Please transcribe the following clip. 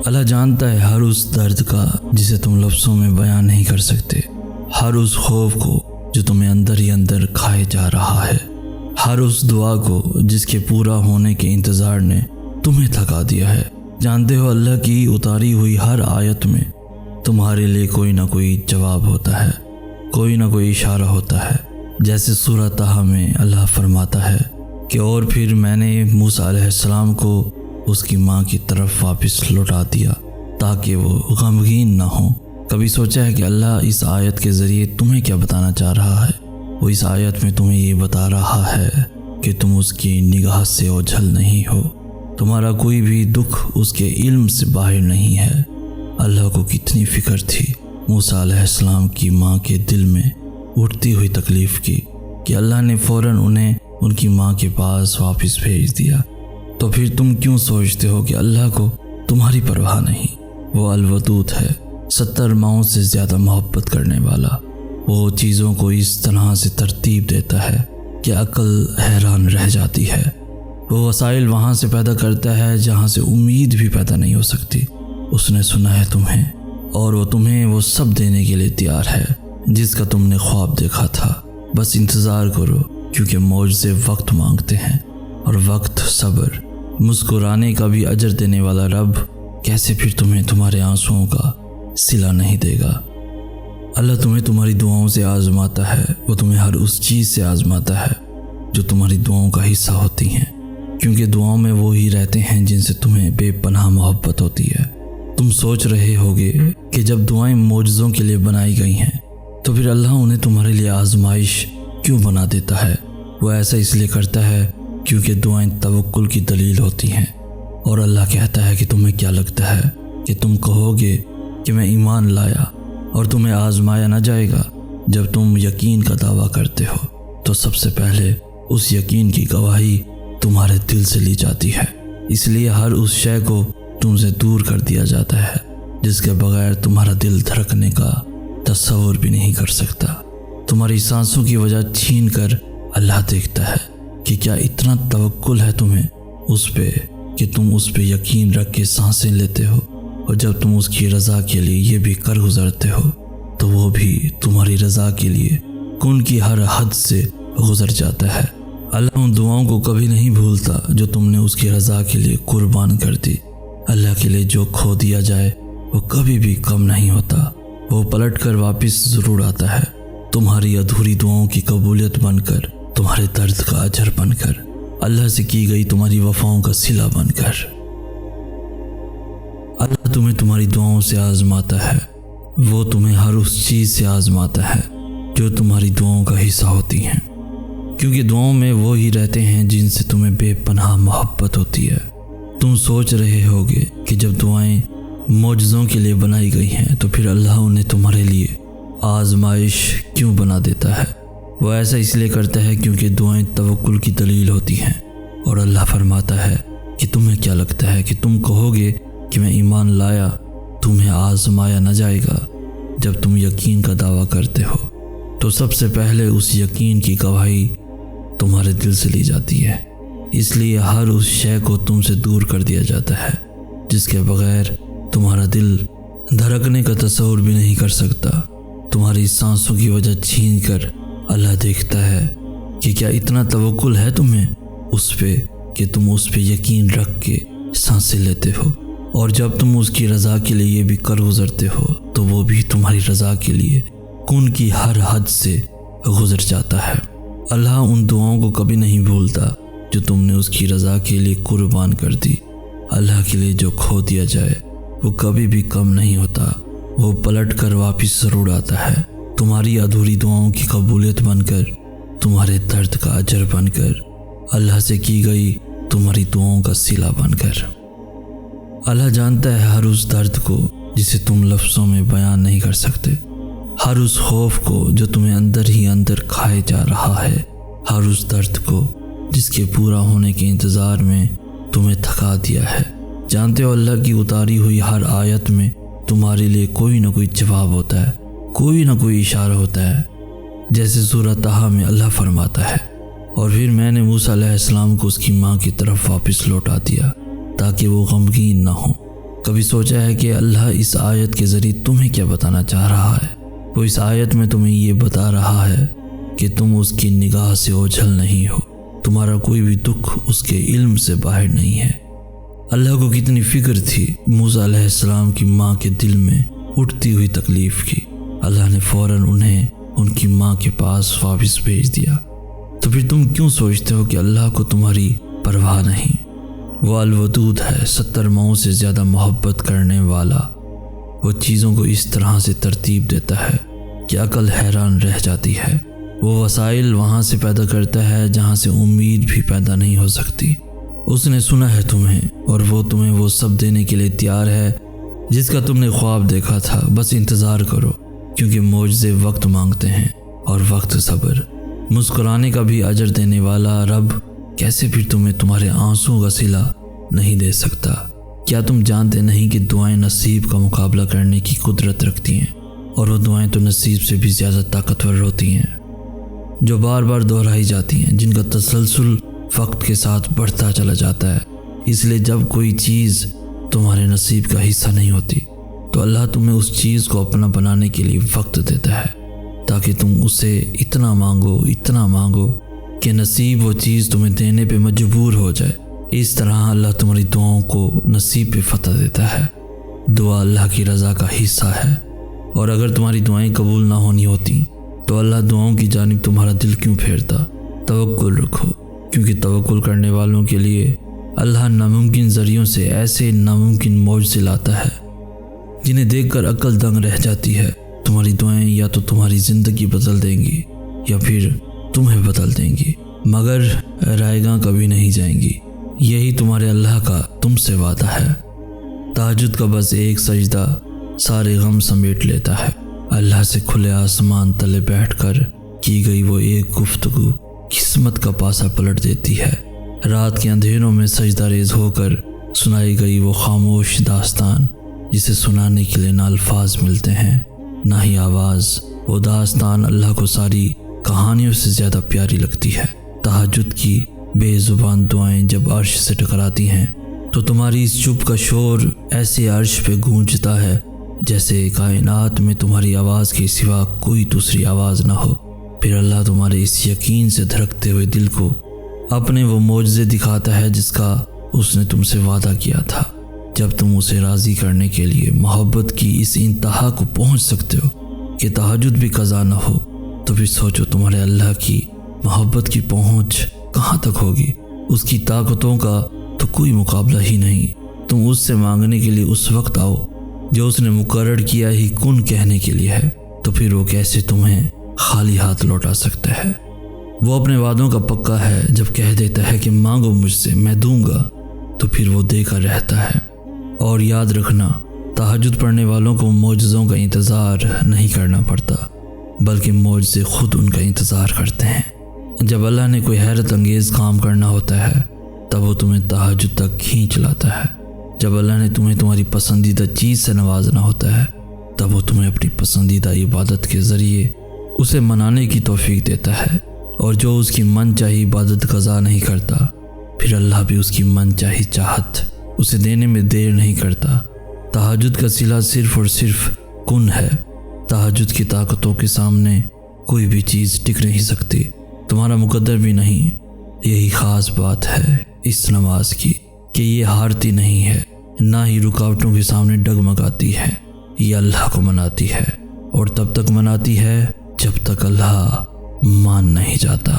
اللہ جانتا ہے ہر اس درد کا جسے تم لفظوں میں بیان نہیں کر سکتے، ہر اس خوف کو جو تمہیں اندر ہی اندر کھائے جا رہا ہے، ہر اس دعا کو جس کے پورا ہونے کے انتظار نے تمہیں تھکا دیا ہے۔ جانتے ہو اللہ کی اتاری ہوئی ہر آیت میں تمہارے لیے کوئی نہ کوئی جواب ہوتا ہے، کوئی نہ کوئی اشارہ ہوتا ہے۔ جیسے سورہ طٰہٰ میں اللہ فرماتا ہے کہ اور پھر میں نے موسیٰ علیہ السلام کو اس کی ماں کی طرف واپس لوٹا دیا تاکہ وہ غمگین نہ ہو۔ کبھی سوچا ہے کہ اللہ اس آیت کے ذریعے تمہیں کیا بتانا چاہ رہا ہے؟ وہ اس آیت میں تمہیں یہ بتا رہا ہے کہ تم اس کی نگاہ سے اوجھل نہیں ہو، تمہارا کوئی بھی دکھ اس کے علم سے باہر نہیں ہے۔ اللہ کو کتنی فکر تھی موسیٰ علیہ السلام کی ماں کے دل میں اٹھتی ہوئی تکلیف کی کہ اللہ نے فوراً انہیں ان کی ماں کے پاس واپس بھیج دیا۔ تو پھر تم کیوں سوچتے ہو کہ اللہ کو تمہاری پرواہ نہیں؟ وہ الودود ہے، 70 ماؤں سے زیادہ محبت کرنے والا۔ وہ چیزوں کو اس طرح سے ترتیب دیتا ہے کہ عقل حیران رہ جاتی ہے۔ وہ وسائل وہاں سے پیدا کرتا ہے جہاں سے امید بھی پیدا نہیں ہو سکتی۔ اس نے سنا ہے تمہیں، اور وہ تمہیں وہ سب دینے کے لیے تیار ہے جس کا تم نے خواب دیکھا تھا۔ بس انتظار کرو، کیونکہ معجزے وقت مانگتے ہیں، اور وقت صبر۔ مسکرانے کا بھی اجر دینے والا رب کیسے پھر تمہیں تمہارے آنسوؤں کا صلہ نہیں دے گا؟ اللہ تمہیں تمہاری دعاؤں سے آزماتا ہے، وہ تمہیں ہر اس چیز سے آزماتا ہے جو تمہاری دعاؤں کا حصہ ہوتی ہیں، کیونکہ دعاؤں میں وہی رہتے ہیں جن سے تمہیں بے پناہ محبت ہوتی ہے۔ تم سوچ رہے ہوگے کہ جب دعائیں معجزوں کے لیے بنائی گئی ہیں تو پھر اللہ انہیں تمہارے لیے آزمائش کیوں بنا دیتا ہے؟ وہ ایسا اس لیے کرتا ہے کیونکہ دعائیں توکل کی دلیل ہوتی ہیں، اور اللہ کہتا ہے کہ تمہیں کیا لگتا ہے کہ تم کہو گے کہ میں ایمان لایا اور تمہیں آزمایا نہ جائے گا؟ جب تم یقین کا دعویٰ کرتے ہو تو سب سے پہلے اس یقین کی گواہی تمہارے دل سے لی جاتی ہے، اس لیے ہر اس شے کو تم سے دور کر دیا جاتا ہے جس کے بغیر تمہارا دل دھڑکنے کا تصور بھی نہیں کر سکتا۔ تمہاری سانسوں کی وجہ چھین کر اللہ دیکھتا ہے کہ کیا اتنا توکل ہے تمہیں اس پہ کہ تم اس پہ یقین رکھ کے سانسیں لیتے ہو، اور جب تم اس کی رضا کے لیے یہ بھی کر گزرتے ہو تو وہ بھی تمہاری رضا کے لیے کن کی ہر حد سے گزر جاتا ہے۔ اللہ ان دعاؤں کو کبھی نہیں بھولتا جو تم نے اس کی رضا کے لیے قربان کر دی۔ اللہ کے لیے جو کھو دیا جائے وہ کبھی بھی کم نہیں ہوتا، وہ پلٹ کر واپس ضرور آتا ہے، تمہاری ادھوری دعاؤں کی قبولیت بن کر، تمہارے درد کا اجر بن کر، اللہ سے کی گئی تمہاری وفاؤں کا صلہ بن کر۔ اللہ تمہیں تمہاری دعاؤں سے آزماتا ہے، وہ تمہیں ہر اس چیز سے آزماتا ہے جو تمہاری دعاؤں کا حصہ ہوتی ہیں، کیونکہ دعاؤں میں وہی رہتے ہیں جن سے تمہیں بے پناہ محبت ہوتی ہے۔ تم سوچ رہے ہوگے کہ جب دعائیں معجزوں کے لیے بنائی گئی ہیں تو پھر اللہ انہیں تمہارے لیے آزمائش کیوں بنا دیتا ہے؟ وہ ایسا اس لیے کرتا ہے کیونکہ دعائیں توکل کی دلیل ہوتی ہیں، اور اللہ فرماتا ہے کہ تمہیں کیا لگتا ہے کہ تم کہو گے کہ میں ایمان لایا، تمہیں آزمایا نہ جائے گا؟ جب تم یقین کا دعویٰ کرتے ہو تو سب سے پہلے اس یقین کی گواہی تمہارے دل سے لی جاتی ہے، اس لیے ہر اس شے کو تم سے دور کر دیا جاتا ہے جس کے بغیر تمہارا دل دھڑکنے کا تصور بھی نہیں کر سکتا۔ تمہاری سانسوں کی وجہ چھین کر اللہ دیکھتا ہے کہ کیا اتنا توکل ہے تمہیں اس پہ کہ تم اس پہ یقین رکھ کے سانسیں لیتے ہو، اور جب تم اس کی رضا کے لیے یہ بھی کر گزرتے ہو تو وہ بھی تمہاری رضا کے لیے کن کی ہر حد سے گزر جاتا ہے۔ اللہ ان دعاؤں کو کبھی نہیں بھولتا جو تم نے اس کی رضا کے لیے قربان کر دی۔ اللہ کے لیے جو کھو دیا جائے وہ کبھی بھی کم نہیں ہوتا، وہ پلٹ کر واپس ضرور آتا ہے، تمہاری ادھوری دعاؤں کی قبولیت بن کر، تمہارے درد کا اجر بن کر، اللہ سے کی گئی تمہاری دعاؤں کا صلہ بن کر۔ اللہ جانتا ہے ہر اس درد کو جسے تم لفظوں میں بیان نہیں کر سکتے، ہر اس خوف کو جو تمہیں اندر ہی اندر کھائے جا رہا ہے، ہر اس درد کو جس کے پورا ہونے کے انتظار میں تمہیں تھکا دیا ہے۔ جانتے ہو اللہ کی اتاری ہوئی ہر آیت میں تمہارے لیے کوئی نہ کوئی جواب ہوتا ہے، کوئی نہ کوئی اشارہ ہوتا ہے۔ جیسے سورہ طٰہٰ میں اللہ فرماتا ہے، اور پھر میں نے موسیٰ علیہ السلام کو اس کی ماں کی طرف واپس لوٹا دیا تاکہ وہ غمگین نہ ہو۔ کبھی سوچا ہے کہ اللہ اس آیت کے ذریعے تمہیں کیا بتانا چاہ رہا ہے؟ وہ اس آیت میں تمہیں یہ بتا رہا ہے کہ تم اس کی نگاہ سے اوجھل نہیں ہو، تمہارا کوئی بھی دکھ اس کے علم سے باہر نہیں ہے۔ اللہ کو کتنی فکر تھی موسیٰ علیہ السلام کی ماں کے دل میں اٹھتی ہوئی تکلیف کی۔ اللہ نے فوراً انہیں ان کی ماں کے پاس واپس بھیج دیا۔ تو پھر تم کیوں سوچتے ہو کہ اللہ کو تمہاری پرواہ نہیں؟ وہ الودود ہے، 70 ماؤں سے زیادہ محبت کرنے والا۔ وہ چیزوں کو اس طرح سے ترتیب دیتا ہے کہ عقل حیران رہ جاتی ہے۔ وہ وسائل وہاں سے پیدا کرتا ہے جہاں سے امید بھی پیدا نہیں ہو سکتی۔ اس نے سنا ہے تمہیں، اور وہ تمہیں وہ سب دینے کے لیے تیار ہے جس کا تم نے خواب دیکھا تھا۔ بس انتظار کرو، کیونکہ معجزے وقت مانگتے ہیں اور وقت صبر۔ مسکرانے کا بھی اجر دینے والا رب کیسے پھر تمہیں تمہارے آنسوں کا صلہ نہیں دے سکتا؟ کیا تم جانتے نہیں کہ دعائیں نصیب کا مقابلہ کرنے کی قدرت رکھتی ہیں، اور وہ دعائیں تو نصیب سے بھی زیادہ طاقتور ہوتی ہیں، جو بار بار دہرائی جاتی ہیں، جن کا تسلسل وقت کے ساتھ بڑھتا چلا جاتا ہے۔ اس لیے جب کوئی چیز تمہارے نصیب کا حصہ نہیں ہوتی تو اللہ تمہیں اس چیز کو اپنا بنانے کے لیے وقت دیتا ہے، تاکہ تم اسے اتنا مانگو کہ نصیب وہ چیز تمہیں دینے پہ مجبور ہو جائے۔ اس طرح اللہ تمہاری دعاؤں کو نصیب پہ فتح دیتا ہے۔ دعا اللہ کی رضا کا حصہ ہے، اور اگر تمہاری دعائیں قبول نہ ہونی ہوتی تو اللہ دعاؤں کی جانب تمہارا دل کیوں پھیرتا؟ توکل رکھو، کیونکہ توکل کرنے والوں کے لیے اللہ ناممکن ذریعوں سے ایسے ناممکن معجزے لاتا ہے جنہیں دیکھ کر عقل دنگ رہ جاتی ہے۔ تمہاری دعائیں یا تو تمہاری زندگی بدل دیں گی یا پھر تمہیں بدل دیں گی، مگر رائے گاں کبھی نہیں جائیں گی۔ یہی تمہارے اللہ کا تم سے وعدہ ہے۔ تہجد کا بس ایک سجدہ سارے غم سمیٹ لیتا ہے۔ اللہ سے کھلے آسمان تلے بیٹھ کر کی گئی وہ ایک گفتگو قسمت کا پاسا پلٹ دیتی ہے۔ رات کے اندھیروں میں سجدہ ریز ہو کر سنائی گئی وہ خاموش داستان جسے سنانے کے لیے نہ الفاظ ملتے ہیں نہ ہی آواز۔ وہ داستان اللہ کو ساری کہانیوں سے زیادہ پیاری لگتی ہے۔ تہجد کی بے زبان دعائیں جب عرش سے ٹکراتی ہیں تو تمہاری اس چپ کا شور ایسے عرش پہ گونجتا ہے جیسے کائنات میں تمہاری آواز کے سوا کوئی دوسری آواز نہ ہو۔ پھر اللہ تمہارے اس یقین سے دھڑکتے ہوئے دل کو اپنے وہ معجزے دکھاتا ہے جس کا اس نے تم سے وعدہ کیا تھا۔ جب تم اسے راضی کرنے کے لیے محبت کی اس انتہا کو پہنچ سکتے ہو کہ تہجد بھی قضا نہ ہو، تو پھر سوچو تمہارے اللہ کی محبت کی پہنچ کہاں تک ہوگی۔ اس کی طاقتوں کا تو کوئی مقابلہ ہی نہیں۔ تم اس سے مانگنے کے لیے اس وقت آؤ جو اس نے مقرر کیا ہی کن کہنے کے لیے ہے، تو پھر وہ کیسے تمہیں خالی ہاتھ لوٹا سکتا ہے؟ وہ اپنے وعدوں کا پکا ہے۔ جب کہہ دیتا ہے کہ مانگو مجھ سے میں دوں گا، تو پھر وہ دے کر رہتا ہے۔ اور یاد رکھنا، تہجد پڑھنے والوں کو معجزوں کا انتظار نہیں کرنا پڑتا، بلکہ معجزے خود ان کا انتظار کرتے ہیں۔ جب اللہ نے کوئی حیرت انگیز کام کرنا ہوتا ہے تب وہ تمہیں تہجد تک کھینچ لاتا ہے۔ جب اللہ نے تمہیں تمہاری پسندیدہ چیز سے نوازنا ہوتا ہے تب وہ تمہیں اپنی پسندیدہ عبادت کے ذریعے اسے منانے کی توفیق دیتا ہے۔ اور جو اس کی من چاہی عبادت قضا نہیں کرتا، پھر اللہ بھی اس کی من چاہی چاہت اسے دینے میں دیر نہیں کرتا۔ تہجد کا صلہ صرف اور صرف کن ہے۔ تہجد کی طاقتوں کے سامنے کوئی بھی چیز ٹک نہیں سکتی، تمہارا مقدر بھی نہیں۔ یہی خاص بات ہے اس نماز کی کہ یہ ہارتی نہیں ہے، نہ ہی رکاوٹوں کے سامنے ڈگمگاتی ہے۔ یہ اللہ کو مناتی ہے، اور تب تک مناتی ہے جب تک اللہ مان نہیں جاتا۔